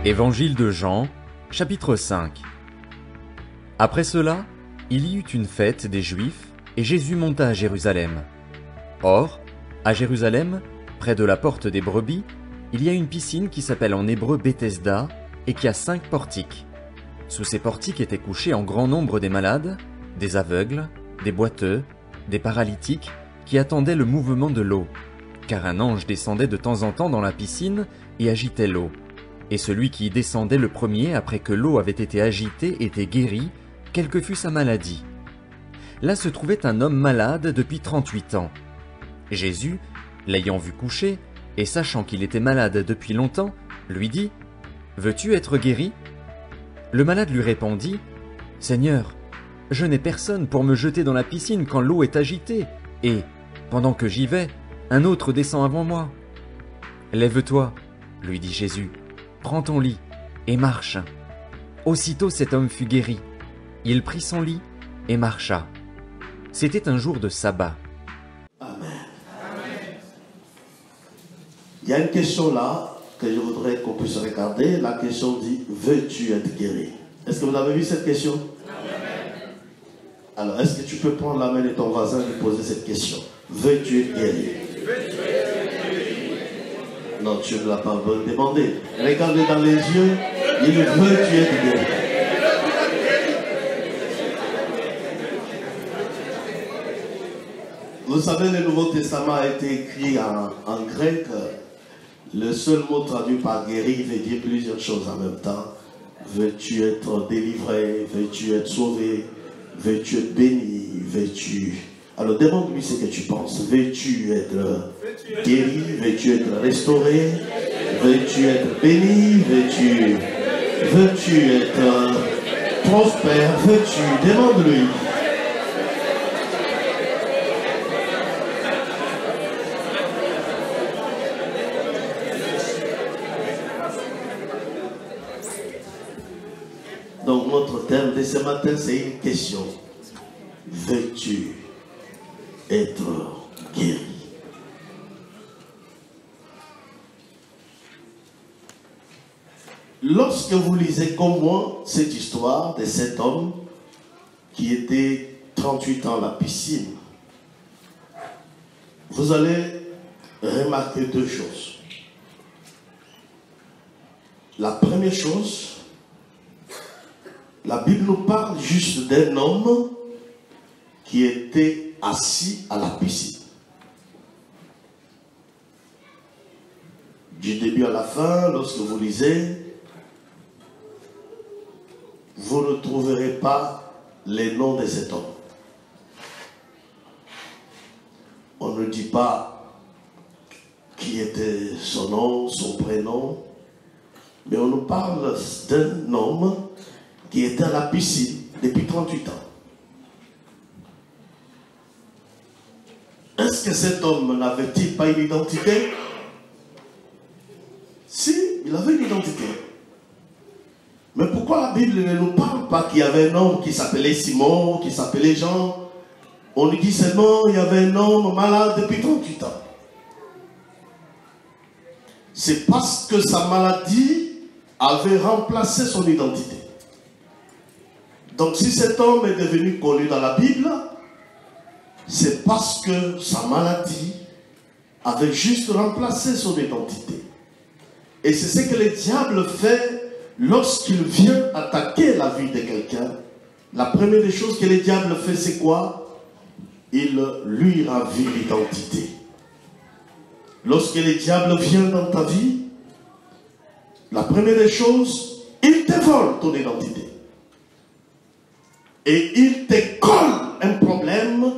Évangile de Jean, chapitre 5. Après cela, il y eut une fête des Juifs, et Jésus monta à Jérusalem. Or, à Jérusalem, près de la porte des brebis, il y a une piscine qui s'appelle en hébreu Bethesda, et qui a 5 portiques. Sous ces portiques étaient couchés en grand nombre des malades, des aveugles, des boiteux, des paralytiques, qui attendaient le mouvement de l'eau, car un ange descendait de temps en temps dans la piscine et agitait l'eau. Et celui qui y descendait le premier après que l'eau avait été agitée était guéri, quelle que fût sa maladie. Là se trouvait un homme malade depuis 38 ans. Jésus, l'ayant vu coucher, et sachant qu'il était malade depuis longtemps, lui dit : « Veux-tu être guéri ? » Le malade lui répondit : « Seigneur, je n'ai personne pour me jeter dans la piscine quand l'eau est agitée, et, pendant que j'y vais, un autre descend avant moi. »« Lève-toi, lui dit Jésus, prends ton lit et marche. » Aussitôt cet homme fut guéri. Il prit son lit et marcha. C'était un jour de sabbat. Amen. Il y a une question là que je voudrais qu'on puisse regarder. La question dit: veux-tu être guéri? Est-ce que vous avez vu cette question? Amen. Alors, est-ce que tu peux prendre la main de ton voisin et lui poser cette question? Veux-tu être guéri? Non, tu ne l'as pas demandé. Regarde dans les yeux, il veut tu être guéri. Vous savez, le Nouveau Testament a été écrit en grec. Le seul mot traduit par guéri veut dire plusieurs choses en même temps. Veux-tu être délivré? Veux-tu être sauvé? Veux-tu être béni? Veux-tu... Alors demande-lui ce que tu penses. Veux-tu être guéri? Veux-tu être restauré? Veux-tu être béni? Veux-tu être prospère? Veux-tu? Demande-lui. Donc notre thème de ce matin, c'est une question. Veux-tu être guéri? Lorsque vous lisez comme moi cette histoire de cet homme qui était 38 ans à la piscine, vous allez remarquer 2 choses. La première chose, la Bible nous parle juste d'un homme qui était assis à la piscine. Du début à la fin, lorsque vous lisez, vous ne trouverez pas les noms de cet homme. On ne dit pas qui était son nom, son prénom, mais on nous parle d'un homme qui était à la piscine depuis 38 ans. Est-ce que cet homme n'avait-il pas une identité? Si, il avait une identité. Mais pourquoi la Bible ne nous parle pas qu'il y avait un homme qui s'appelait Simon, qui s'appelait Jean? On nous dit seulement qu'il y avait un homme malade depuis 38 ans. C'est parce que sa maladie avait remplacé son identité. Donc si cet homme est devenu connu dans la Bible, c'est parce que sa maladie avait juste remplacé son identité. Et c'est ce que le diable fait lorsqu'il vient attaquer la vie de quelqu'un. La première des choses que le diable fait, c'est quoi? Il lui ravit l'identité. Lorsque le diable vient dans ta vie, la première des choses, il te vole ton identité. Et il te colle un problème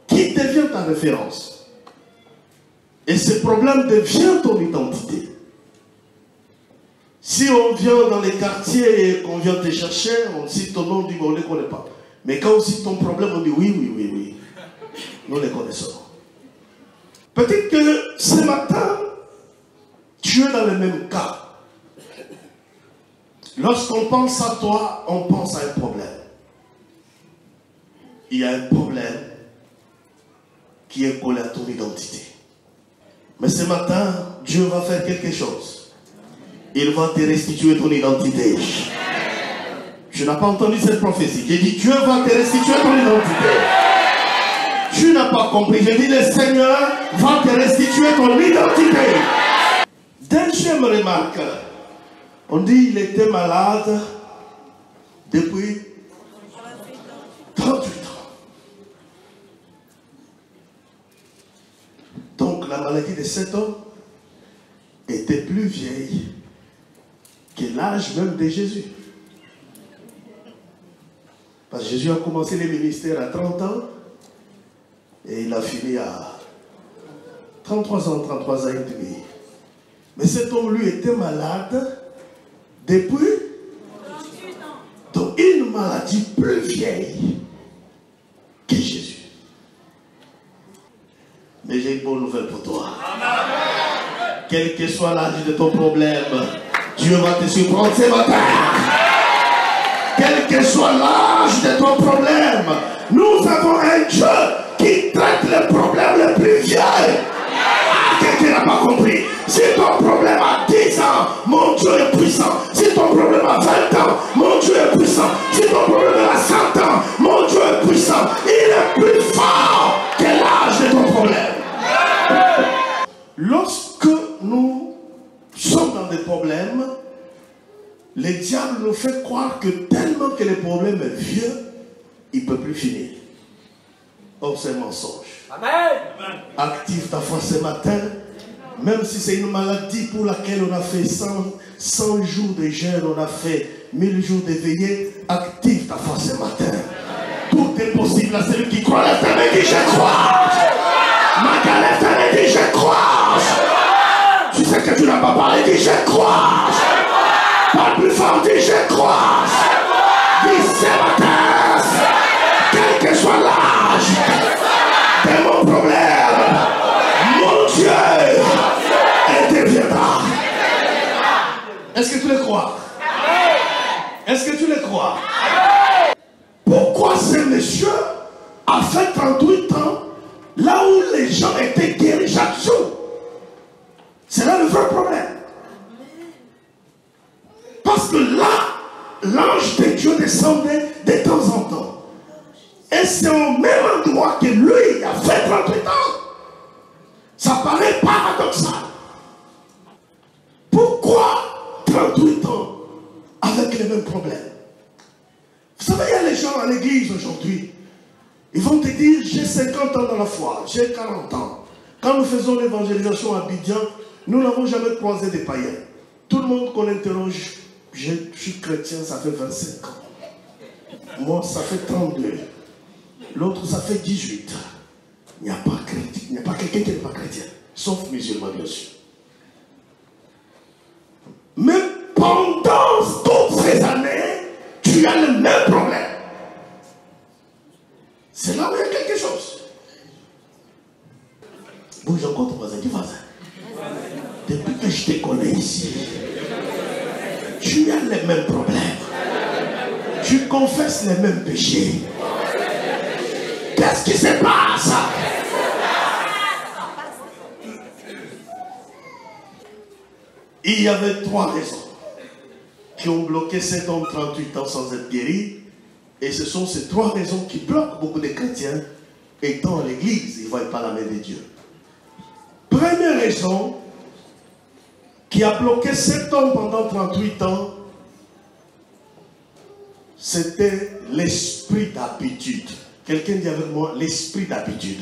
qui devient ta référence. Et ce problème devient ton identité. Si on vient dans les quartiers et qu'on vient te chercher, on cite ton nom, on dit qu'on ne les connaît pas. Mais quand on cite ton problème, on dit oui. Nous les connaissons. Peut-être que ce matin, tu es dans le même cas. Lorsqu'on pense à toi, on pense à un problème. Il y a un problème qui est collé à ton identité. Mais ce matin, Dieu va faire quelque chose. il va te restituer ton identité. Tu n'as pas entendu cette prophétie. J'ai dit, Dieu va te restituer ton identité. Tu n'as pas compris. J'ai dit, le Seigneur va te restituer ton identité. Deuxième remarque. On dit, il était malade depuis 38 ans. Donc la maladie de cet homme était plus vieille que l'âge même de Jésus. Parce que Jésus a commencé le ministère à 30 ans et il a fini à 33 ans et demi. Mais cet homme, lui, était malade depuis 38 ans. Donc une maladie plus vieille que Jésus. Mais j'ai une bonne nouvelle pour toi. Quel que soit l'âge de ton problème, Dieu va te surprendre ce matin. Quel que soit l'âge de ton problème, nous avons un Dieu qui traite les problèmes les plus vieux. Quelqu'un n'a pas compris. Si ton problème a 10 ans, mon Dieu est puissant. Si ton problème a 20 ans, mon Dieu est puissant. Si ton problème a 100 ans, mon Dieu est puissant. Il est plus fort que l'âge de ton problème. Lorsque nous sommes dans des problèmes, le diable nous fait croire que tellement que le problème est vieux, il ne peut plus finir. Or, c'est un mensonge. Amen. Active ta foi ce matin, même si c'est une maladie pour laquelle on a fait 100 jours de jeûne, on a fait 1000 jours de veillée, active ta foi ce matin. Tout est possible à celui qui croit. Lève ta main et dit je crois. Maga, lève ta main et dit je crois. Tu sais que tu n'as pas parlé, dis je crois. Parle plus fort, dis je crois. Dis ce matin, quel que soit l'âge de mon problème, mon Dieu interviendra. Est-ce que tu le crois? Est-ce que tu le crois? Pourquoi ce monsieur a fait 38 ans là où les gens étaient guéris chaque jour? C'est là le vrai problème. Parce que là, l'ange de Dieu descendait de temps en temps. Et c'est au même endroit que lui a fait 38 ans. Ça paraît paradoxal. Pourquoi 38 ans avec les mêmes problèmes? Vous savez, il y a les gens à l'église aujourd'hui. Ils vont te dire, j'ai 50 ans dans la foi, j'ai 40 ans. Quand nous faisons l'évangélisation à Abidjan, nous n'avons jamais croisé des païens. Tout le monde qu'on interroge, je suis chrétien, ça fait 25 ans. Moi, ça fait 32. L'autre, ça fait 18. Il n'y a pas chrétien, il n'y a pas quelqu'un qui n'est pas chrétien, sauf musulman, bien sûr. Mais pendant toutes ces années, tu as le même problème. C'est là où il y a quelque chose. Bouge encore ton voisin, dis voisin. Depuis que je te connais ici, tu as les mêmes problèmes. Tu confesses les mêmes péchés. Qu'est-ce qui se passe? Il y avait 3 raisons qui ont bloqué cet homme 38 ans sans être guéri. Et ce sont ces 3 raisons qui bloquent beaucoup de chrétiens étant à l'église. Ils ne voient pas la main de Dieu. Première raison qui a bloqué cet homme pendant 38 ans, c'était l'esprit d'habitude. Quelqu'un dit avec moi, l'esprit d'habitude.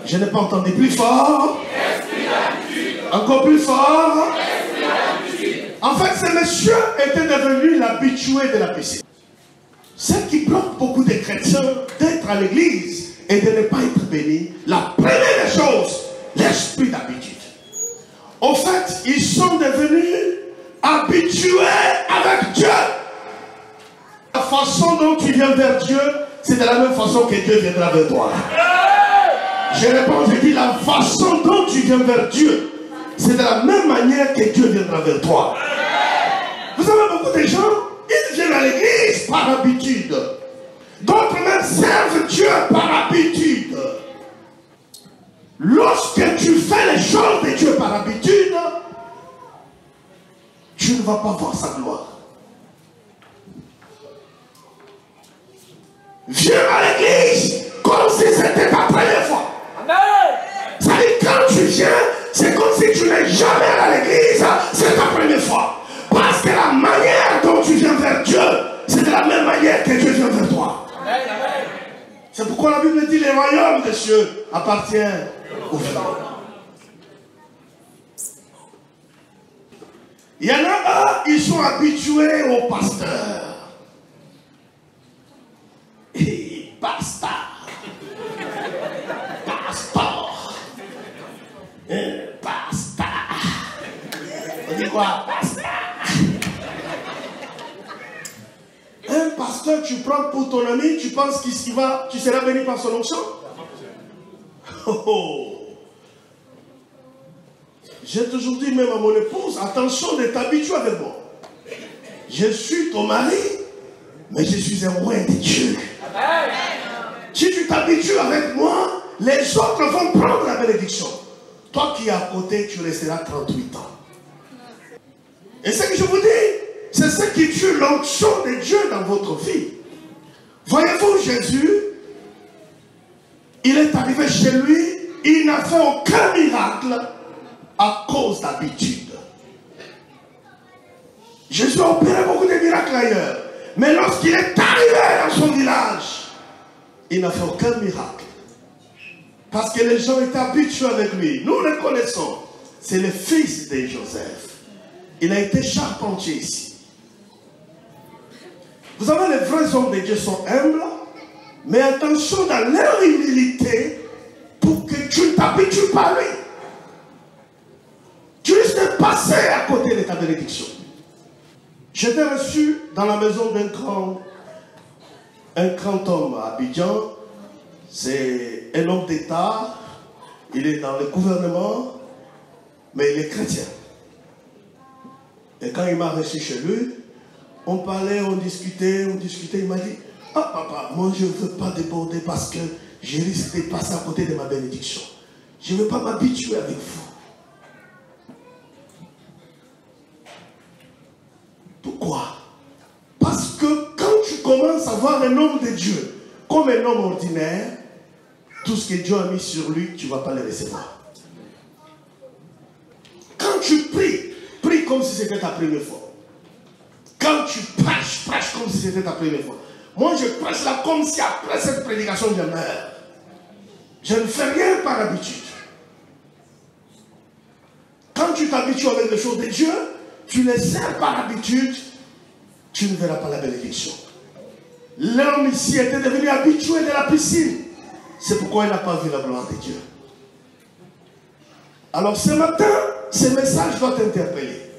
Je n'ai pas entendu. Plus fort. Encore plus fort. En fait, ce monsieur était devenu l'habitué de la piscine. Ce qui bloque beaucoup de chrétiens d'être à l'église et de ne pas être bénis, la première des choses, l'esprit d'habitude. En fait, ils sont devenus habitués avec Dieu. La façon dont tu viens vers Dieu, c'est de la même façon que Dieu viendra vers toi. Je réponds, je dis, la façon dont tu viens vers Dieu, c'est de la même manière que Dieu viendra vers toi. Vous avez beaucoup de gens, ils viennent à l'église par habitude. D'autres même servent Dieu par habitude. Lorsque tu fais les choses de Dieu par habitude, tu ne vas pas voir sa gloire. Viens à l'église comme si c'était ta première fois. Ça dit, quand tu viens, c'est comme si tu n'es jamais à l'église, c'est ta première fois. Parce que la manière dont tu viens vers Dieu, c'est de la même manière que Dieu vient vers toi. C'est pourquoi la Bible dit les royaumes des cieux appartiennent aux vivants. Il y en a, ils sont habitués au pasteur. Et pasteur. Pasteur. Pasteur. On dit quoi? Pasteur. Un pasteur, tu prends pour ton ami, tu penses tu seras béni par son onction? Oh, oh. J'ai toujours dit même à mon épouse, attention de t'habituer avec moi. Je suis ton mari, mais je suis un roi de Dieu. Si tu t'habitues avec moi, les autres vont prendre la bénédiction. Toi qui es à côté, tu resteras 38 ans. Et ce que je vous dis, c'est ce qui tue l'onction de Dieu dans votre vie. Voyez-vous, Jésus, il est arrivé chez lui, il n'a fait aucun miracle à cause d'habitude. Jésus a opéré beaucoup de miracles ailleurs. Mais lorsqu'il est arrivé dans son village, il n'a fait aucun miracle. Parce que les gens étaient habitués avec lui. Nous le connaissons. C'est le fils de Joseph. Il a été charpentier ici. Vous savez, les vrais hommes de Dieu sont humbles. Mais attention dans leur humilité pour que tu ne t'habitues pas à lui. Tu risques de passer à côté de ta bénédiction. J'étais reçu dans la maison d'un grand homme à Abidjan. C'est un homme d'État. Il est dans le gouvernement, mais il est chrétien. Et quand il m'a reçu chez lui, on parlait, on discutait. Il m'a dit, ah papa, moi je ne veux pas déborder parce que je risque de passer à côté de ma bénédiction. Je ne veux pas m'habituer avec vous. Pourquoi? Parce que quand tu commences à voir un homme de Dieu comme un homme ordinaire, tout ce que Dieu a mis sur lui, tu ne vas pas le recevoir. Quand tu pries, prie comme si c'était ta première fois. Quand tu prêches, prêche comme si c'était ta première fois. Moi, je prêche là comme si après cette prédication, je meurs. Je ne fais rien par habitude. Quand tu t'habitues avec les choses de Dieu, tu les sers par habitude, tu ne verras pas la bénédiction. L'homme ici était devenu habitué de la piscine. C'est pourquoi il n'a pas vu la gloire de Dieu. Alors ce matin, ce message doit t'interpeller.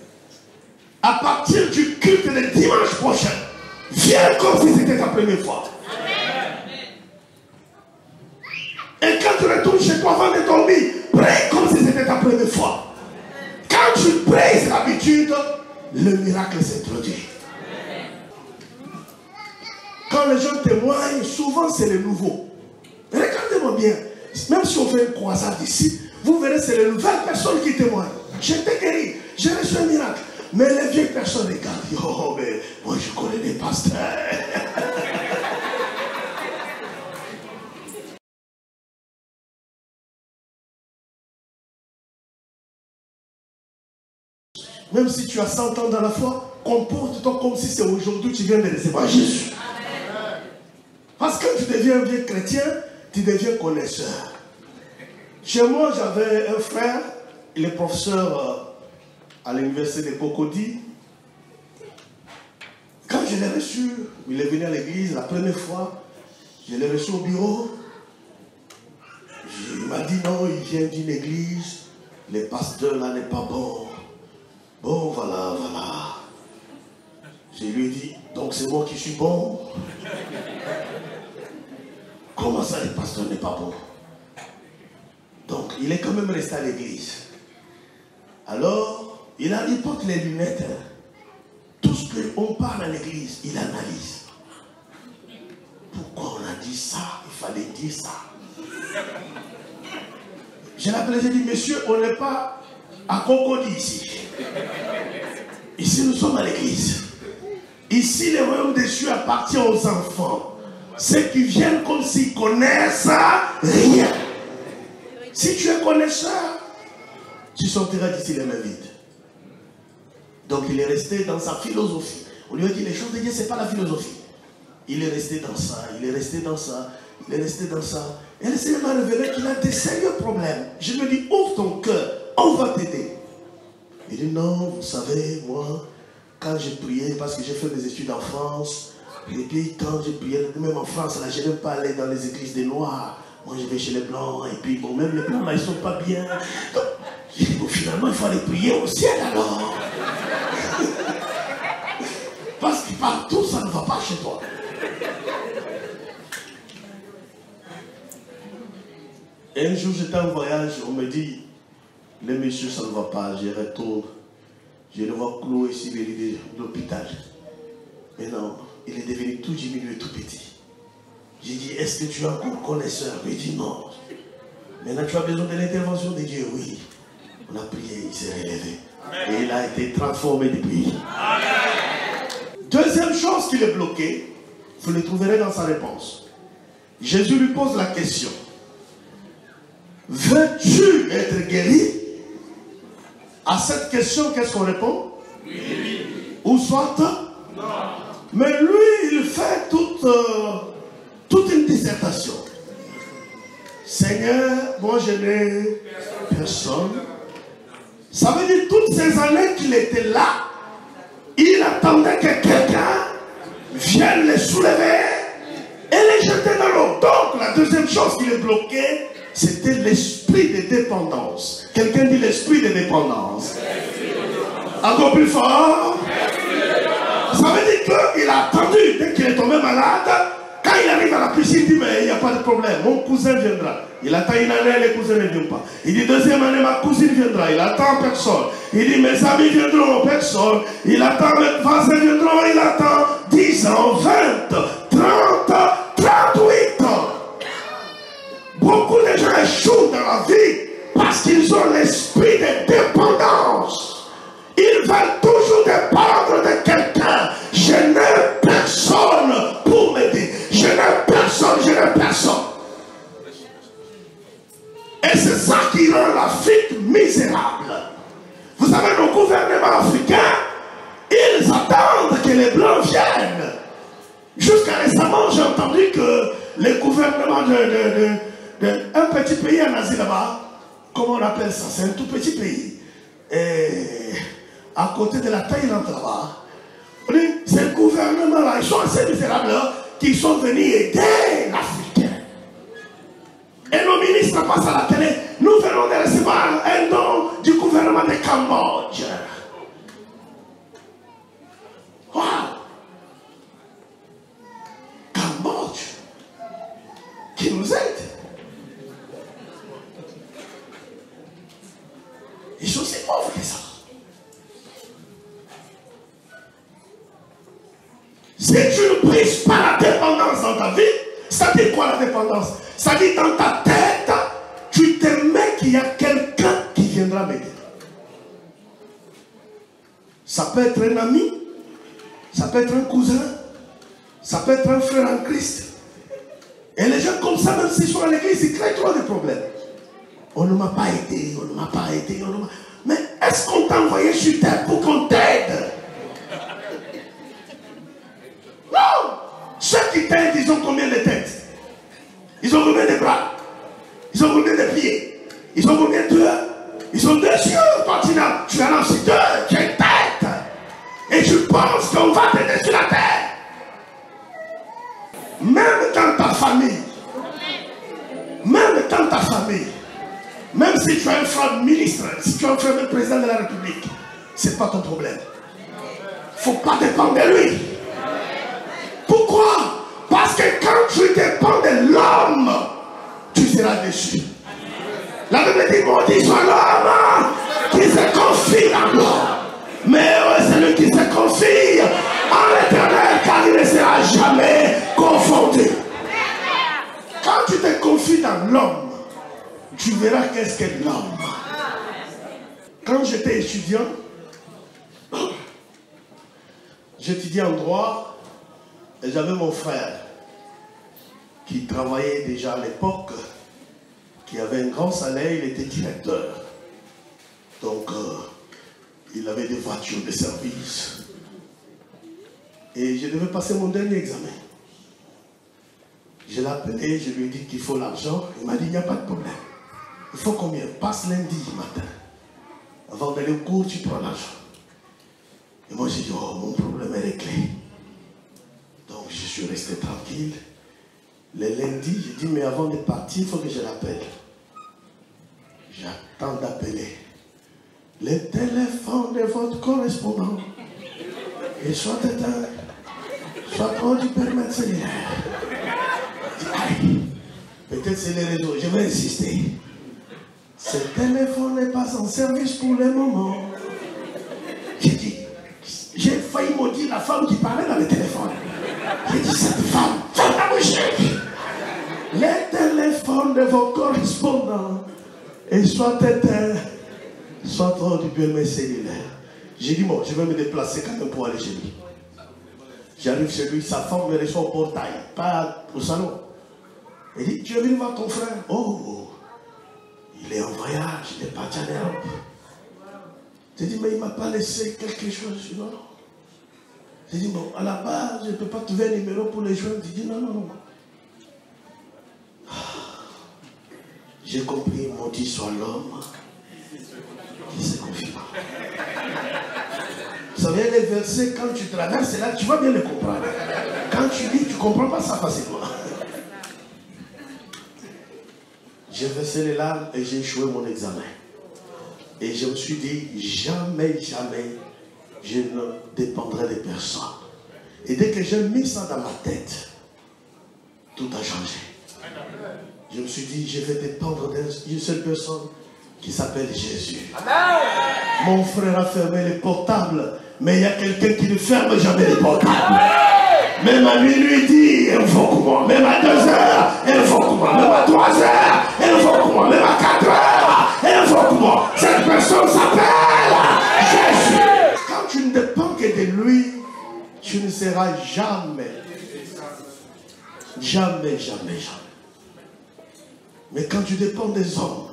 À partir du culte de dimanche prochain, viens comme si c'était ta première fois. Et quand tu retournes chez toi avant de dormir, prie comme si c'était ta première fois. Quand tu brises l'habitude, le miracle s'introduit. Quand les gens témoignent, souvent c'est le nouveau. Regardez-moi bien, même si on fait une croisade ici, vous verrez c'est les nouvelles personnes qui témoignent. J'étais guéri, j'ai reçu un miracle. Mais les vieilles personnes regardent, oh mais moi je connais des pasteurs. Même si tu as 100 ans dans la foi, comporte-toi comme si c'est aujourd'hui que tu viens de recevoir Jésus. Parce que quand tu deviens un vieux chrétien, tu deviens connaisseur. Chez moi, j'avais un frère, il est professeur à l'université de Cocody. Quand je l'ai reçu, il est venu à l'église la première fois, je l'ai reçu au bureau. Il m'a dit non, il vient d'une église, le pasteur là n'est pas bon. Bon, voilà. Je lui ai dit, donc c'est moi qui suis bon. Comment ça, le pasteur n'est pas bon? Donc, il est quand même resté à l'église. Alors, il porte les lunettes. Hein. Tout ce qu'on parle à l'église, il analyse. Pourquoi on a dit ça? Il fallait dire ça. J'ai appelé, j'ai dit, monsieur, on n'est pas à Cocody ici. Ici, nous sommes à l'église. Ici, le royaume des cieux appartient aux enfants. Ceux qui viennent comme s'ils connaissent rien. Si tu es connaisseur, tu sortiras d'ici les mains vides. Donc il est resté dans sa philosophie. On lui a dit les choses de Dieu, ce n'est pas la philosophie. Il est resté dans ça, il est resté dans ça, il est resté dans ça. Et le Seigneur m'a révélé qu'il a des sérieux problèmes. Je me dis, ouvre ton cœur, on va t'aider. Il dit, non, vous savez, moi, quand j'ai prié, parce que j'ai fait mes études en France, et puis quand j'ai prié, même en France, là, je n'aime pas aller dans les églises des Noirs. Moi, je vais chez les Blancs, et puis bon, même les Blancs, là, ils ne sont pas bien. Donc, j'ai dit, bon, finalement, il faut aller prier au ciel, alors. Parce que partout, ça ne va pas chez toi. Et un jour, j'étais en voyage, on me dit, les messieurs, ça ne va pas, je retourne. Je le vois cloué ici, de l'hôpital. Mais non, il est devenu tout diminué, tout petit. J'ai dit, est-ce que tu es encore connaisseur? Il dit non. Maintenant, tu as besoin de l'intervention de Dieu? Oui. On a prié, il s'est relevé. Et il a été transformé depuis. Deuxième chose qui est bloquée, vous le trouverez dans sa réponse. Jésus lui pose la question. Veux-tu être guéri? À cette question, qu'est-ce qu'on répond? Oui. Ou soit non. Mais lui, il fait toute une dissertation. Seigneur, moi je n'ai personne. Ça veut dire toutes ces années qu'il était là, il attendait que quelqu'un vienne les soulever et les jeter dans l'eau. Donc la deuxième chose qui les bloquait, c'était l'esprit de dépendance. Quelqu'un dit l'esprit de dépendance. Encore plus fort. Ça veut dire qu'il a attendu, dès qu'il est tombé malade, quand il arrive à la piscine, il dit, mais il n'y a pas de problème, mon cousin viendra. Il attend une année, les cousins ne viennent pas. Il dit, deuxième année, ma cousine viendra. Il attend personne. Il dit, mes amis viendront, personne. Il attend, mes voisins viendront, il attend 10 ans, 20, 30, 38 ans. Beaucoup de gens échouent dans la vie parce qu'ils ont l'esprit de dépendance. Ils veulent toujours dépendre de quelqu'un. Je n'ai personne pour m'aider. Je n'ai personne, je n'ai personne. Et c'est ça qui rend l'Afrique misérable. Vous savez, nos gouvernements africains, ils attendent que les Blancs viennent. Jusqu'à récemment, j'ai entendu que les gouvernements d'un petit pays en Asie là-bas, comment on appelle ça? C'est un tout petit pays. Et à côté de la Thaïlande là-bas, ces gouvernements-là, ils sont assez misérables qui sont venus aider l'Africain. Et nos ministres passent à la télé. Nous venons de recevoir un don du gouvernement de Cambodge. Wow! Cambodge qui nous aide. Ils sont si pauvres que ça. Si tu ne brises pas la dépendance dans ta vie, ça dit quoi la dépendance? Ça dit dans ta tête, tu te mets qu'il y a quelqu'un qui viendra m'aider. Ça peut être un ami, ça peut être un cousin, ça peut être un frère en Christ. Et les gens comme ça, même s'ils sont à l'église, ils créent trop de problèmes. On ne m'a pas aidé, on ne m'a pas aidé, on ne m'a... Mais est-ce qu'on t'a envoyé sur terre pour qu'on t'aide? Non! Ceux qui t'aident, ils ont combien de têtes? Ils ont combien de bras? Ils ont combien de pieds? Ils ont combien d'yeux? Ils ont 2 yeux. Toi, tu as lancé 2, tu as une tête. Et tu penses qu'on va t'aider sur la terre. Même dans ta famille, même si tu as un frère ministre, si tu as un frère président de la République, ce n'est pas ton problème. Il ne faut pas dépendre de lui. Pourquoi? Parce que quand tu dépends de l'homme, tu seras déçu. La Bible dit, maudit soit l'homme qui se confie en l'homme. Mais c'est celui qui se confie en l'Éternel, car il ne sera jamais confondu. Quand tu te confies dans l'homme, tu verras qu'est-ce qu'est l'homme. Quand j'étais étudiant, J'étudiais en droit et j'avais mon frère qui travaillait déjà à l'époque, qui avait un grand salaire, il était directeur. Donc, il avait des voitures de service. Et je devais passer mon dernier examen. Je l'ai appelé, je lui ai dit qu'il faut l'argent. Il m'a dit, il n'y a pas de problème. Il faut combien? Passe lundi matin. Avant d'aller au cours, tu prends l'argent. Et moi, j'ai dit, oh, mon problème est réglé. Donc, je suis resté tranquille. Le lundi, j'ai dit, mais avant de partir, il faut que je l'appelle. J'attends d'appeler. Le téléphone de votre correspondant est soit éteint, soit on du permettre cellulaire. Aïe, peut-être c'est les réseaux, je vais insister. Ce téléphone n'est pas en service pour le moment. J'ai dit, j'ai failli maudire la femme qui parlait dans le téléphone. J'ai dit, cette femme, ferme la bouche. Le téléphone de vos correspondants est soit éteint, soit trop du permis cellulaire. J'ai dit, bon, je vais me déplacer quand même pour aller chez lui. J'arrive chez lui, sa femme me reçoit au portail, pas au salon. Il dit, tu es venu voir ton frère? Oh, il est en voyage, il est parti en Europe. J'ai dit, mais il ne m'a pas laissé quelque chose. Je dis, non, non. J'ai dit, bon, à la base, je ne peux pas trouver un numéro pour les joindre. Il dit, non, non, non. J'ai compris, maudit soit l'homme qui se confie. Vous savez, les versets, quand tu traverses, c'est là que tu vas bien les comprendre. Quand tu lis, tu ne comprends pas ça facilement. J'ai versé les larmes et j'ai échoué mon examen. Et je me suis dit, jamais, jamais, je ne dépendrai de personne. Et dès que j'ai mis ça dans ma tête, tout a changé. Je me suis dit, je vais dépendre d'une seule personne qui s'appelle Jésus. Amen. Mon frère a fermé les portables, mais il y a quelqu'un qui ne ferme jamais les portables. Même à minuit, il dit, invoque-moi. Même à 2 heures, invoque-moi. Même à 3 heures, invoque-moi. Même à 4 heures, invoque-moi. Cette personne s'appelle Jésus. Quand tu ne dépends que de lui, tu ne seras jamais, jamais, jamais, jamais. Mais quand tu dépends des hommes,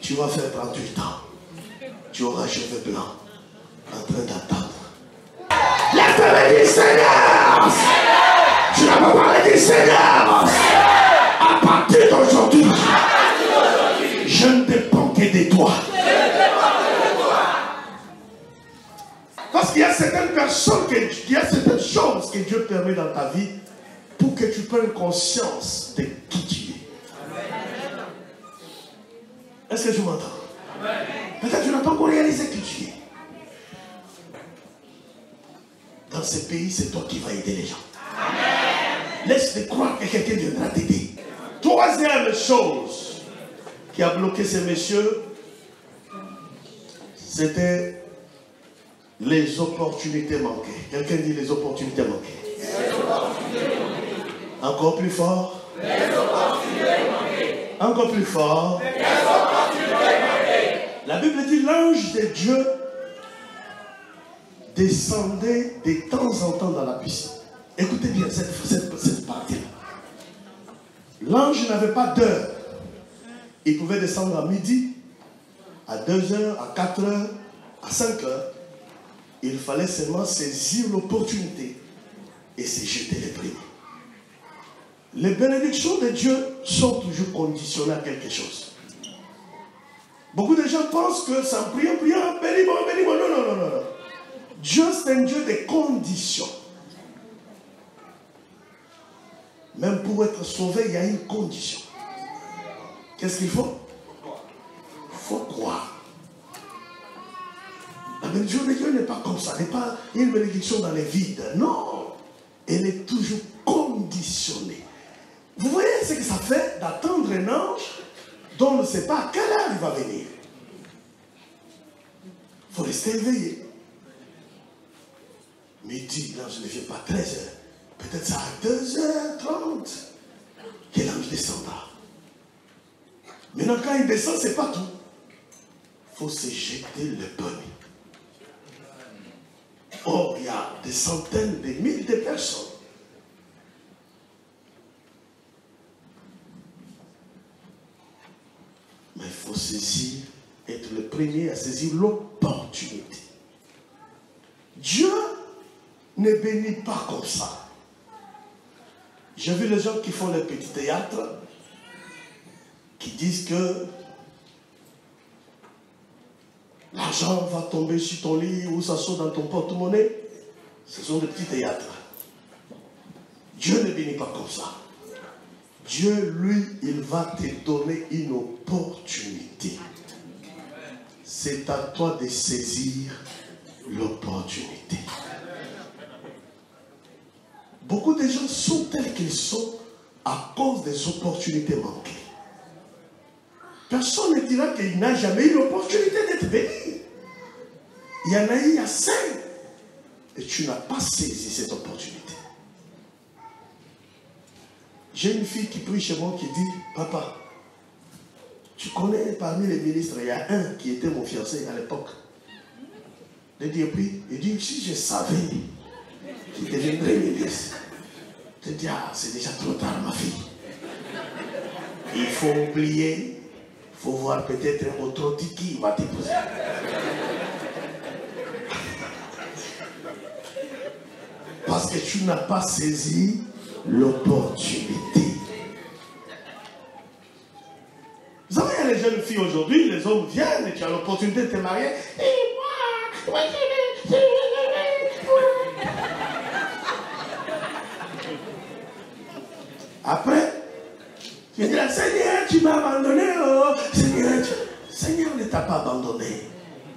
tu vas faire 38 ans. Tu auras cheveux blancs en train d'attendre. Lève-toi du Seigneur. Tu n'as pas parlé du Seigneur. À partir d'aujourd'hui, je ne dépends que de toi. Parce qu'il y a certaines personnes, il y a certaines choses que Dieu permet dans ta vie pour que tu prennes conscience de qui tu es. Est-ce que je m'entends? Peut-être que tu n'as pas encore réalisé qui tu es. Dans ce pays, c'est toi qui vas aider les gens. Laisse-les croire que quelqu'un viendra t'aider. Troisième chose qui a bloqué ces messieurs, c'était les opportunités manquées. Quelqu'un dit les opportunités manquées. Encore plus fort. Les opportunités manquées. Encore plus fort. Les opportunités manquées. La Bible dit l'ange de Dieu descendait de temps en temps dans la piscine. Écoutez bien cette partie-là. L'ange n'avait pas d'heure. Il pouvait descendre à midi, à 2 heures, à 4 heures, à 5 heures. Il fallait seulement saisir l'opportunité et se jeter les primes. Les bénédictions de Dieu sont toujours conditionnées à quelque chose. Beaucoup de gens pensent que c'est en priant, bénis-moi, bénis-moi. Non, non, non, non. Dieu, c'est un Dieu de conditions. Même pour être sauvé, il y a une condition. Qu'est-ce qu'il faut? Il faut croire. La bénédiction de Dieu n'est pas comme ça. n'est pas une bénédiction dans les vides. Non. Elle est toujours conditionnée. Vous voyez ce que ça fait d'attendre un ange dont on ne sait pas à quelle heure il va venir. Il faut rester éveillé. Midi, l'ange ne vient pas à 13 heures. Peut-être ça à 2h30 que l'ange descendra. Maintenant, quand il descend, ce n'est pas tout. Il faut se jeter le premier. Or, il y a des centaines, des milliers de personnes. Mais il faut saisir, être le premier à saisir l'opportunité. Dieu ne bénit pas comme ça. J'ai vu les gens qui font les petits théâtres, qui disent que l'argent va tomber sur ton lit ou ça saute dans ton porte-monnaie. Ce sont des petits théâtres. Dieu ne bénit pas comme ça. Dieu, lui, il va te donner une opportunité. C'est à toi de saisir l'opportunité. Beaucoup de gens sont tels qu'ils sont à cause des opportunités manquées. Personne ne dira qu'il n'a jamais eu l'opportunité d'être béni. Il y en a eu assez. Et tu n'as pas saisi cette opportunité. J'ai une fille qui prie chez moi qui dit, papa, tu connais parmi les ministres, il y a un qui était mon fiancé à l'époque. Il dit, il dit, si je savais qu'il deviendrait ministre, je dis, ah, c'est déjà trop tard, ma fille. Il faut oublier, il faut voir peut-être un autre qui va t'épouser. Parce que tu n'as pas saisi l'opportunité. Vous savez, il y a les jeunes filles aujourd'hui, les hommes viennent et tu as l'opportunité de te marier. Et moi, après, tu dis, Seigneur, tu m'as abandonné. Oh, Seigneur ne t'a pas abandonné.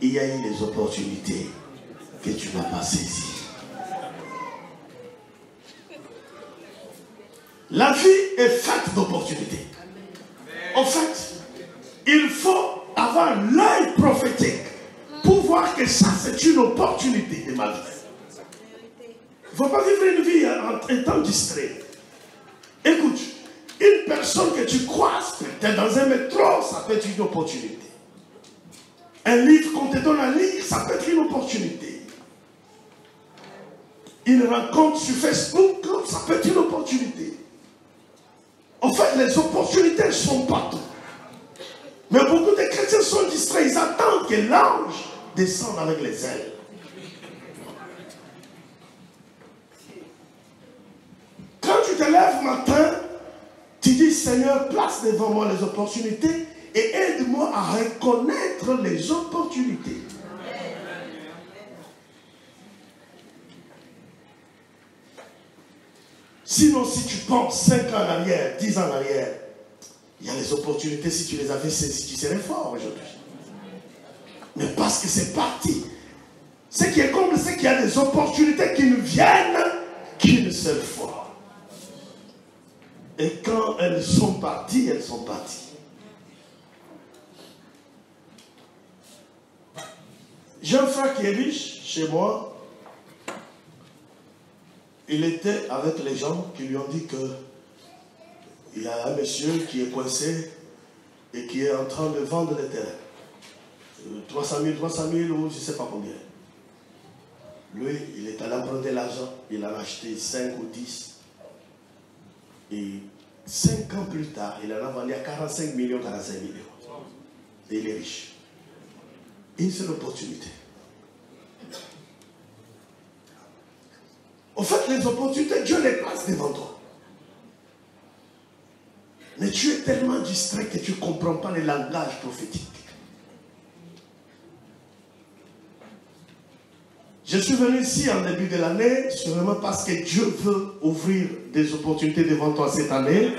Il y a eu des opportunités que tu n'as pas saisies. La vie est faite d'opportunités. En fait, il faut avoir l'œil prophétique pour voir que ça, c'est une opportunité de ma vie. Il ne faut pas vivre une vie en étant distrait. Écoute, une personne que tu croises, peut-être dans un métro, ça peut être une opportunité. Un livre qu'on te donne à lire, ça peut être une opportunité. Une rencontre sur Facebook, ça peut être une opportunité. En fait, les opportunités sont partout. Mais beaucoup de chrétiens sont distraits. Ils attendent que l'ange descende avec les ailes. Quand tu te lèves matin, tu dis, Seigneur, place devant moi les opportunités et aide-moi à reconnaître les opportunités. Sinon, si tu penses 5 ans en arrière, 10 ans en arrière, il y a les opportunités, si tu les avais saisies, tu serais fort aujourd'hui. Mais parce que c'est parti. Ce qui est comble, c'est qu'il y a des opportunités qui ne viennent qu'une seule fois. Et quand elles sont parties, elles sont parties. J'ai un frère qui est riche chez moi. Il était avec les gens qui lui ont dit que il y a un monsieur qui est coincé et qui est en train de vendre les terrains. 300 000 ou je ne sais pas combien. Lui, il est allé emprunter l'argent. Il en a acheté 5 ou 10. Et 5 ans plus tard, il en a vendu à 45 millions. Et il est riche. Une seule opportunité. En fait, les opportunités, Dieu les place devant toi. Mais tu es tellement distrait que tu ne comprends pas le langage prophétique. Je suis venu ici en début de l'année, sûrement parce que Dieu veut ouvrir des opportunités devant toi cette année.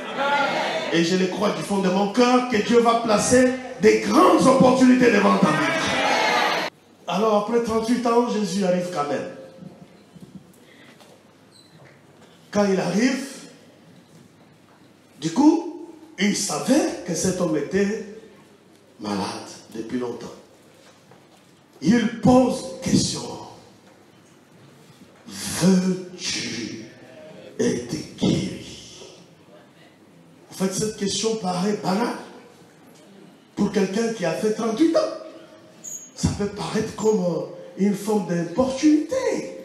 Et je le crois du fond de mon cœur que Dieu va placer des grandes opportunités devant ta vie. Alors après 38 ans, Jésus arrive quand même. Quand il arrive, du coup, il savait que cet homme était malade depuis longtemps. Il pose question. Veux-tu être guéri? En fait, cette question paraît banale. Pour quelqu'un qui a fait 38 ans, ça peut paraître comme une forme d'opportunité.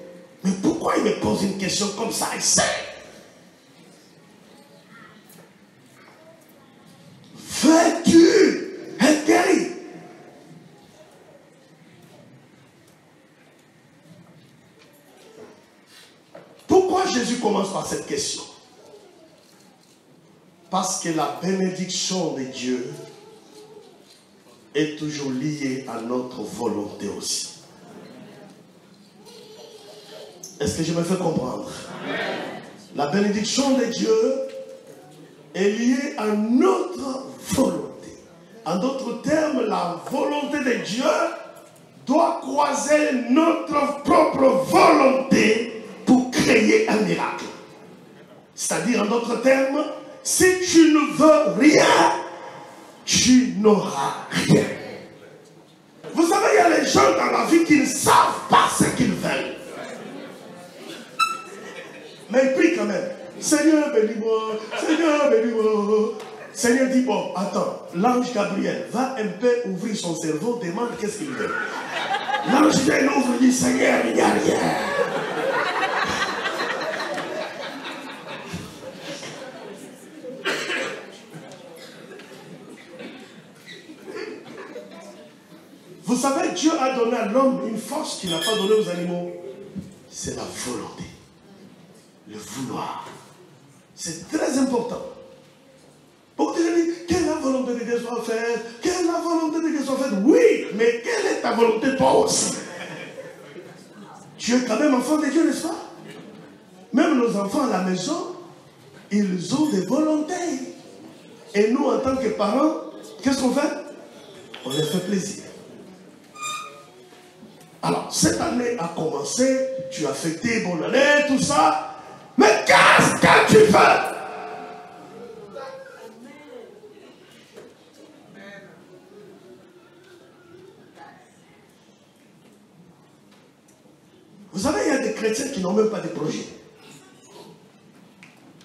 il me pose une question comme ça, il sait. Veux-tu être guéri? Pourquoi Jésus commence par cette question? Parce que la bénédiction de Dieu est toujours liée à notre volonté aussi. Est-ce que je me fais comprendre? La bénédiction de Dieu est liée à notre volonté. En d'autres termes, la volonté de Dieu doit croiser notre propre volonté pour créer un miracle. C'est-à-dire, en d'autres termes, si tu ne veux rien, tu n'auras rien. Vous savez, il y a des gens dans la vie qui ne savent pas ce qu'ils veulent. Mais ils prient quand même. Seigneur, bénis-moi. Seigneur, bénis-moi. Seigneur dit, bon, attends, l'ange Gabriel va un peu ouvrir son cerveau, demande qu'est-ce qu'il veut. L'ange vient ouvre, dit, Seigneur, il n'y a rien. Vous savez, Dieu a donné à l'homme une force qu'il n'a pas donnée aux animaux. C'est la volonté. Le vouloir. C'est très important. Beaucoup de gens disent, quelle est la volonté de Dieu soit faite? Quelle est la volonté de Dieu soit faite? Oui, mais quelle est ta volonté toi aussi? Tu es quand même enfant de Dieu, n'est-ce pas? Même nos enfants à la maison, ils ont des volontés. Et nous, en tant que parents, qu'est-ce qu'on fait? On les fait plaisir. Alors, cette année a commencé, tu as fêté bonne année, tout ça. Mais qu'est-ce que tu fais? Vous savez, il y a des chrétiens qui n'ont même pas de projet.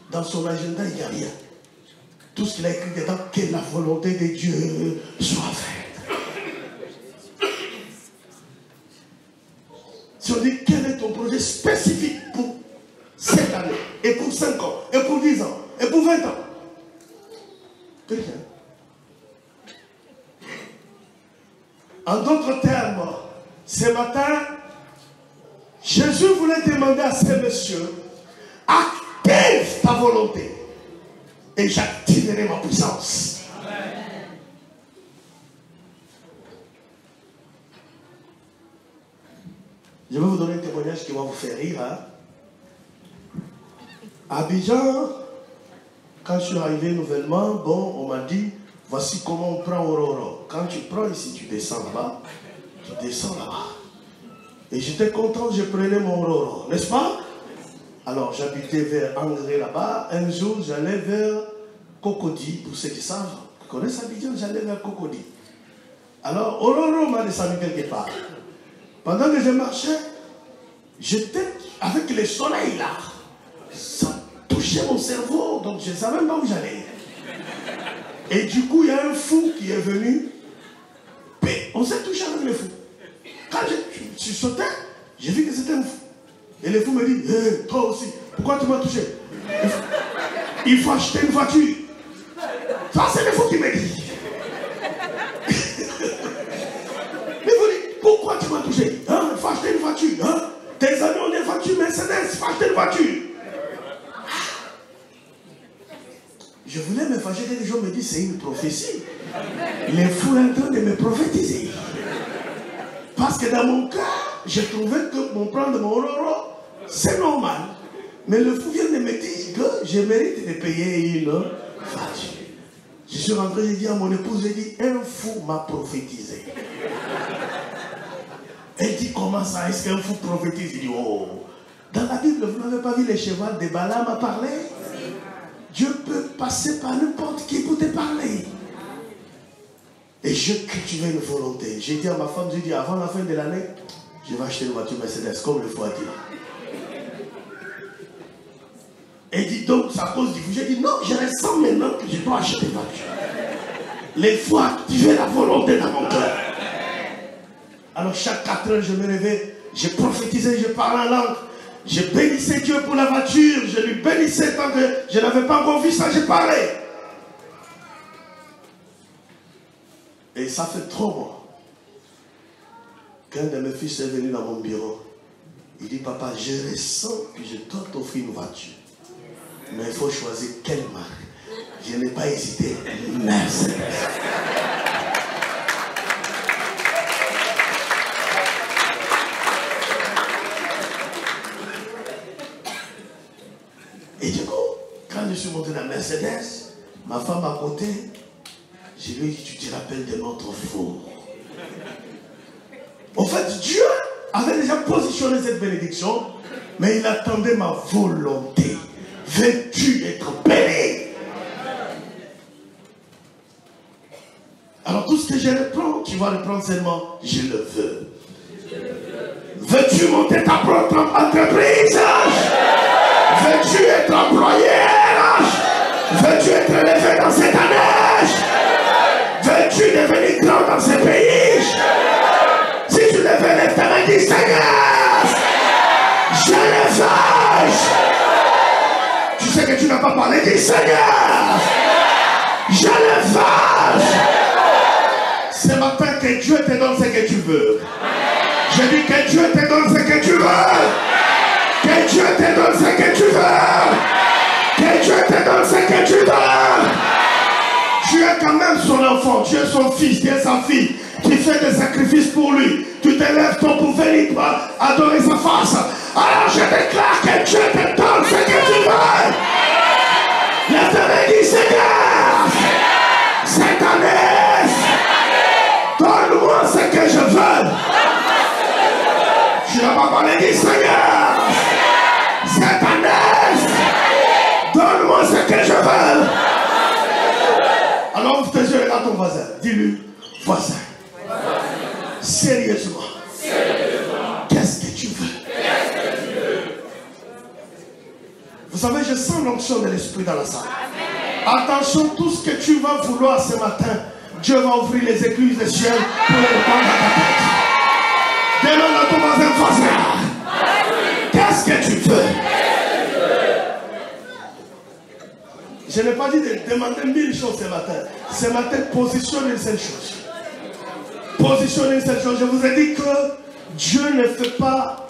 Dans son agenda, il n'y a rien. Tout ce qu'il a écrit dedans, que la volonté de Dieu soit faite. Si on dit quel est ton projet spécifique pour cette année, et pour 5 ans, et pour 10 ans, et pour 20 ans. Quelqu'un. En d'autres termes, ce matin, Jésus voulait demander à ces messieurs, active ta volonté, et j'activerai ma puissance. Je vais vous donner un témoignage qui va vous faire rire. Hein? À Abidjan, quand je suis arrivé nouvellement, bon, on m'a dit, voici comment on prend Ororo. Quand tu prends ici, tu descends là-bas, tu descends là-bas. Et j'étais content, je prenais mon Ororo, n'est-ce pas? Alors j'habitais vers Angré là-bas. Un jour, j'allais vers Cocody, pour ceux qui savent, qui connaissent Abidjan, j'allais vers Cocody. Alors Ororo m'a descendu quelque part. Pendant que je marchais, j'étais avec le soleil là. Ça touchait mon cerveau, donc je ne savais même pas où j'allais. Et du coup, il y a un fou qui est venu. Puis on s'est touché avec le fou. Quand je sautais, j'ai vu que c'était un fou. Et le fou me dit, hey, toi aussi, pourquoi tu m'as touché? Il faut acheter une voiture. Ça, c'est le fou qui me dit. Pourquoi tu m'as touché? Hein? Il faut acheter une voiture. Hein? Tes amis ont des voitures Mercedes, il faut acheter une voiture. Je voulais me fâcher que les gens me disent c'est une prophétie. Les fous sont en train de me prophétiser. Parce que dans mon cas, j'ai trouvé que mon plan de mon Ororo, c'est normal. Mais le fou vient de me dire que je mérite de payer une voiture. Je suis rentré, j'ai dit à mon épouse, j'ai dit, un fou m'a prophétisé. Elle dit, comment ça, est-ce qu'un fou prophétise? Il dit, oh, dans la Bible, vous n'avez pas vu les chevaux de Balaam à parler? Dieu peut passer par n'importe qui pour te parler. Et je cultivais une volonté. J'ai dit à ma femme, j'ai dit, avant la fin de l'année, je vais acheter une voiture Mercedes, comme le fou a dit. Elle dit, donc, c'est à cause du fou. J'ai dit, non, je ressens maintenant que je dois acheter une voiture. Les fous activaient la volonté dans mon cœur. Alors chaque 4 heures, je me réveillais, je prophétisais, je parlais en langue. Je bénissais Dieu pour la voiture, je lui bénissais tant que je n'avais pas encore vu ça, j'ai parlé. Et ça fait 3 mois qu'un de mes fils est venu dans mon bureau. Il dit, papa, je ressens que je dois t'offrir une voiture. Mais il faut choisir quelle marque. Je n'ai pas hésité. Mercedes. Et du coup, quand je suis monté dans la Mercedes, ma femme à côté, je lui ai dit, tu te rappelles de notre four. En fait, Dieu avait déjà positionné cette bénédiction, mais il attendait ma volonté. Veux-tu être béni? Alors tout ce que je reprends, tu vas reprendre seulement, je le veux. Veux-tu monter ta propre entreprise? Veux-tu être employé? Veux-tu être élevé dans cette année? Veux-tu devenir grand dans ce pays? Si tu le veux, lève ta main, dis Seigneur, je le veux. Tu sais que tu n'as pas parlé, dis Seigneur, je le veux. Ce matin, que Dieu te donne ce que tu veux. Je dis que Dieu te donne ce que tu veux. Que Dieu te donne ce que tu veux. Que Dieu te donne ce que tu veux. Tu es quand même son enfant, tu es son fils, tu es sa fille. Tu fais des sacrifices pour lui. Tu te lèves tôt pour venir adorer sa face. Alors je déclare que Dieu te donne ce que tu veux. Lève ta main et dis Seigneur, cette année, donne-moi ce que je veux. Tu n'as pas parlé, dis Seigneur, cette année, donne-moi ce que je veux. Alors ouvre tes yeux et regarde ton voisin. Dis-lui, voisin. Sérieusement. Qu'est-ce que tu veux? Vous savez, je sens l'onction de l'esprit dans la salle. Attention, tout ce que tu vas vouloir ce matin, Dieu va ouvrir les écluses des cieux pour les répandre à ta tête. Demande à ton voisin, qu'est-ce que tu veux? Je n'ai pas dit de demander 1000 choses ce matin. Ce matin, positionne une seule chose. Positionne une seule chose. Je vous ai dit que Dieu ne fait pas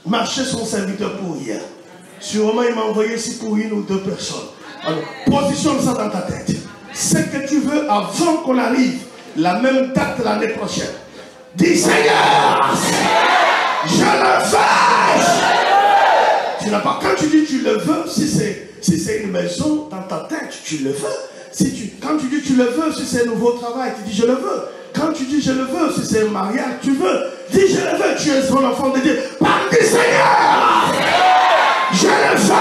marcher son serviteur pour hier. Sûrement, il m'a envoyé ici pour 1 ou 2 personnes. Alors, positionne ça dans ta tête. Ce que tu veux avant qu'on arrive, la même date l'année prochaine. Dis Seigneur, je le veux. Tu n'as pas, quand tu dis tu le veux, si c'est une maison dans ta tête, tu le veux. Quand tu dis tu le veux, si c'est un nouveau travail, tu dis je le veux. Quand tu dis je le veux, si c'est un mariage, tu veux. Dis je le veux, tu es son enfant de Dieu. Parle du Seigneur, je le veux.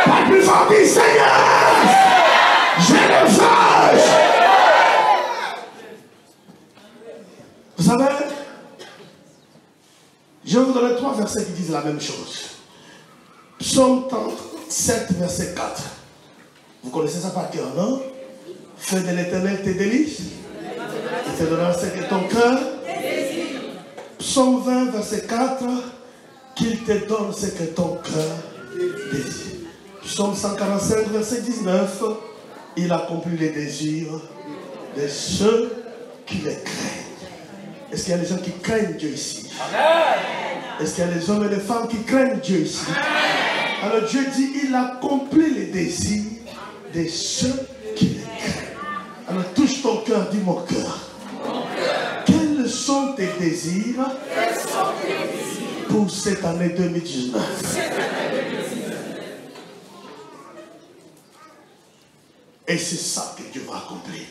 Parle plus fort, dis Seigneur, je le veux. Vous savez, je vais vous donner 3 versets qui disent la même chose. Psaume 37, verset 4. Vous connaissez ça par cœur, non? Fais de l'Éternel tes délices. Il te donnera ce que ton cœur. Psaume 20, verset 4. Qu'il te donne ce que ton cœur désire. Psaume 145, verset 19. Il accomplit les désirs de ceux qui les craignent. Est-ce qu'il y a des gens qui craignent Dieu ici? Est-ce qu'il y a des hommes et des femmes qui craignent Dieu ici? Alors Dieu dit, il accomplit les désirs de ceux qui les craignent. Alors touche ton cœur, dis mon cœur. Quels sont tes désirs pour cette année 2019? Et c'est ça que Dieu va accomplir.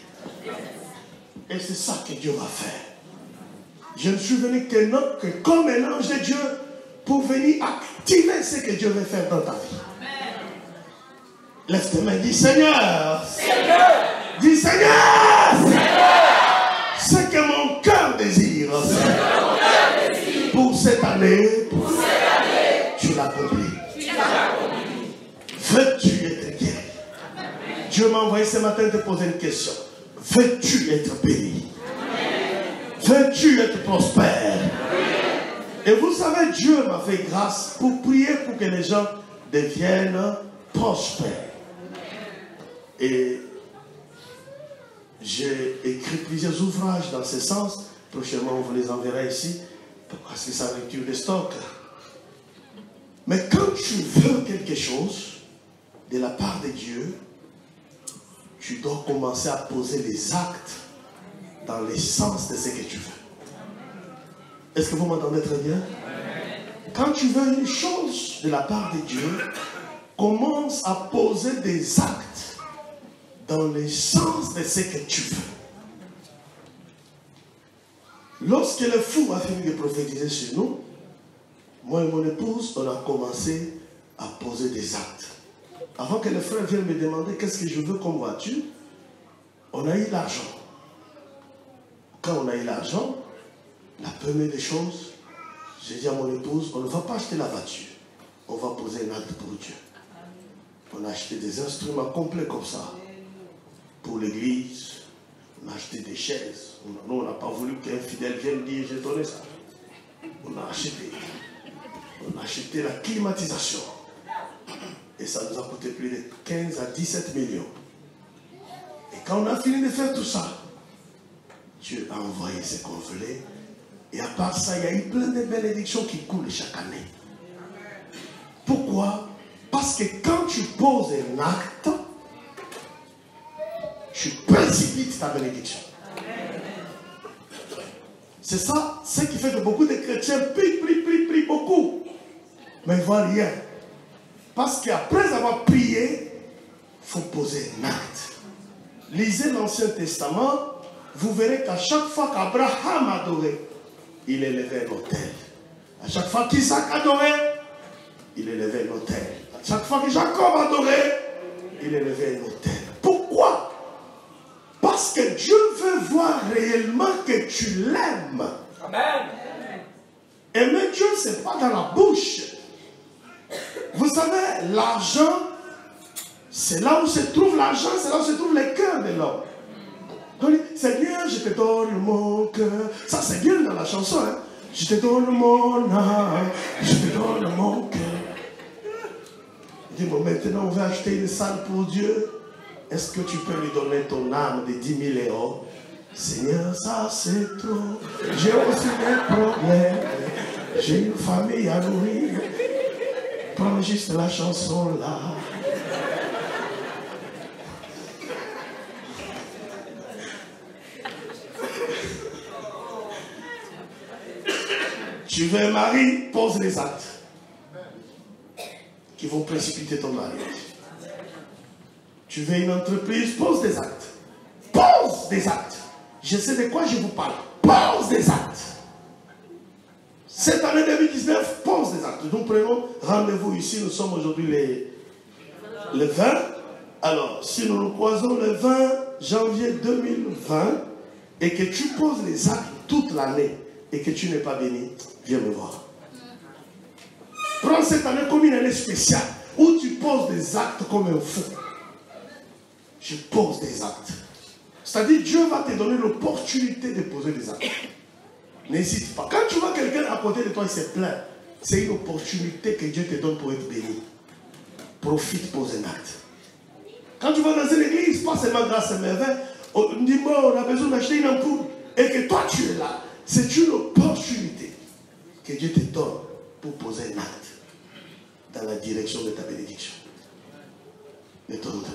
Et c'est ça que Dieu va faire. Je ne suis venu que comme un ange de Dieu pour venir activer ce que Dieu veut faire dans ta vie. Lève tes mains, dis Seigneur. Dis Seigneur. Ce que mon cœur désire. Pour cette année, tu l'accomplis. Veux-tu être guéri? Dieu m'a envoyé ce matin te poser une question. Veux-tu être béni? Veux-tu être prospère? Et vous savez, Dieu m'a fait grâce pour prier pour que les gens deviennent prospères. Et j'ai écrit plusieurs ouvrages dans ce sens. Prochainement, on vous les enverra ici, parce que c'est une lecture de stock. Mais quand tu veux quelque chose de la part de Dieu, tu dois commencer à poser les actes dans le sens de ce que tu veux. Est-ce que vous m'entendez très bien? Quand tu veux une chose de la part de Dieu, commence à poser des actes dans le sens de ce que tu veux. Lorsque le fou a fini de prophétiser sur nous, moi et mon épouse, on a commencé à poser des actes. Avant que le frère vienne me demander qu'est-ce que je veux comme voiture, on a eu l'argent. Quand on a eu l'argent, la première des choses, j'ai dit à mon épouse, on ne va pas acheter la voiture, on va poser un acte pour Dieu. On a acheté des instruments complets comme ça, pour l'église, on a acheté des chaises. Nous, on n'a pas voulu qu'un fidèle vienne dire, j'ai donné ça. On a acheté la climatisation. Et ça nous a coûté plus de 15 à 17 millions. Et quand on a fini de faire tout ça, Dieu a envoyé ce qu'on voulait. Et à part ça, il y a eu plein de bénédictions qui coulent chaque année. Pourquoi? Parce que quand tu poses un acte, tu précipites ta bénédiction. C'est ça, ce qui fait que beaucoup de chrétiens prient beaucoup, mais ils ne voient rien. Parce qu'après avoir prié, il faut poser un acte. Lisez l'Ancien Testament, vous verrez qu'à chaque fois qu'Abraham adorait, il élevait un autel. À chaque fois qu'Isaac adorait, il élevait un autel. À chaque fois que Jacob adorait, il élevait un autel. Pourquoi? Parce que Dieu veut voir réellement que tu l'aimes. Amen. Aimer Dieu, ce n'est pas dans la bouche. Vous savez, l'argent, c'est là où se trouve l'argent, c'est là où se trouve le cœur de l'homme. Donc, Seigneur, je te donne mon cœur. Ça, c'est bien dans la chanson. Hein? Je te donne mon âme, je te donne mon cœur. Dis-moi, maintenant, on va acheter une salle pour Dieu. Est-ce que tu peux lui donner ton âme de 10 000 euros? Seigneur, ça c'est trop. J'ai aussi des problèmes. J'ai une famille à nourrir. Prends juste la chanson là. Tu veux un mari, pose les actes qui vont précipiter ton mariage. Tu veux une entreprise, pose des actes. Pose des actes. Je sais de quoi je vous parle. Pose des actes. Cette année 2019, pose des actes. Nous prenons rendez-vous ici. Nous sommes aujourd'hui le 20. Alors, si nous nous croisons le 20 janvier 2020 et que tu poses les actes toute l'année et que tu n'es pas béni, viens me voir. Prends cette année comme une année spéciale où tu poses des actes comme un fou. Je pose des actes. C'est-à-dire, Dieu va te donner l'opportunité de poser des actes. N'hésite pas. Quand tu vois quelqu'un à côté de toi, il se plaint. C'est une opportunité que Dieu te donne pour être béni. Profite, pose un acte. Quand tu vas dans une église, pas seulement grâce à merveille, on dit, bon, on a besoin d'acheter une ampoule. Et que toi, tu es là. C'est une opportunité que Dieu te donne pour poser un acte dans la direction de ta bénédiction. Ne te doute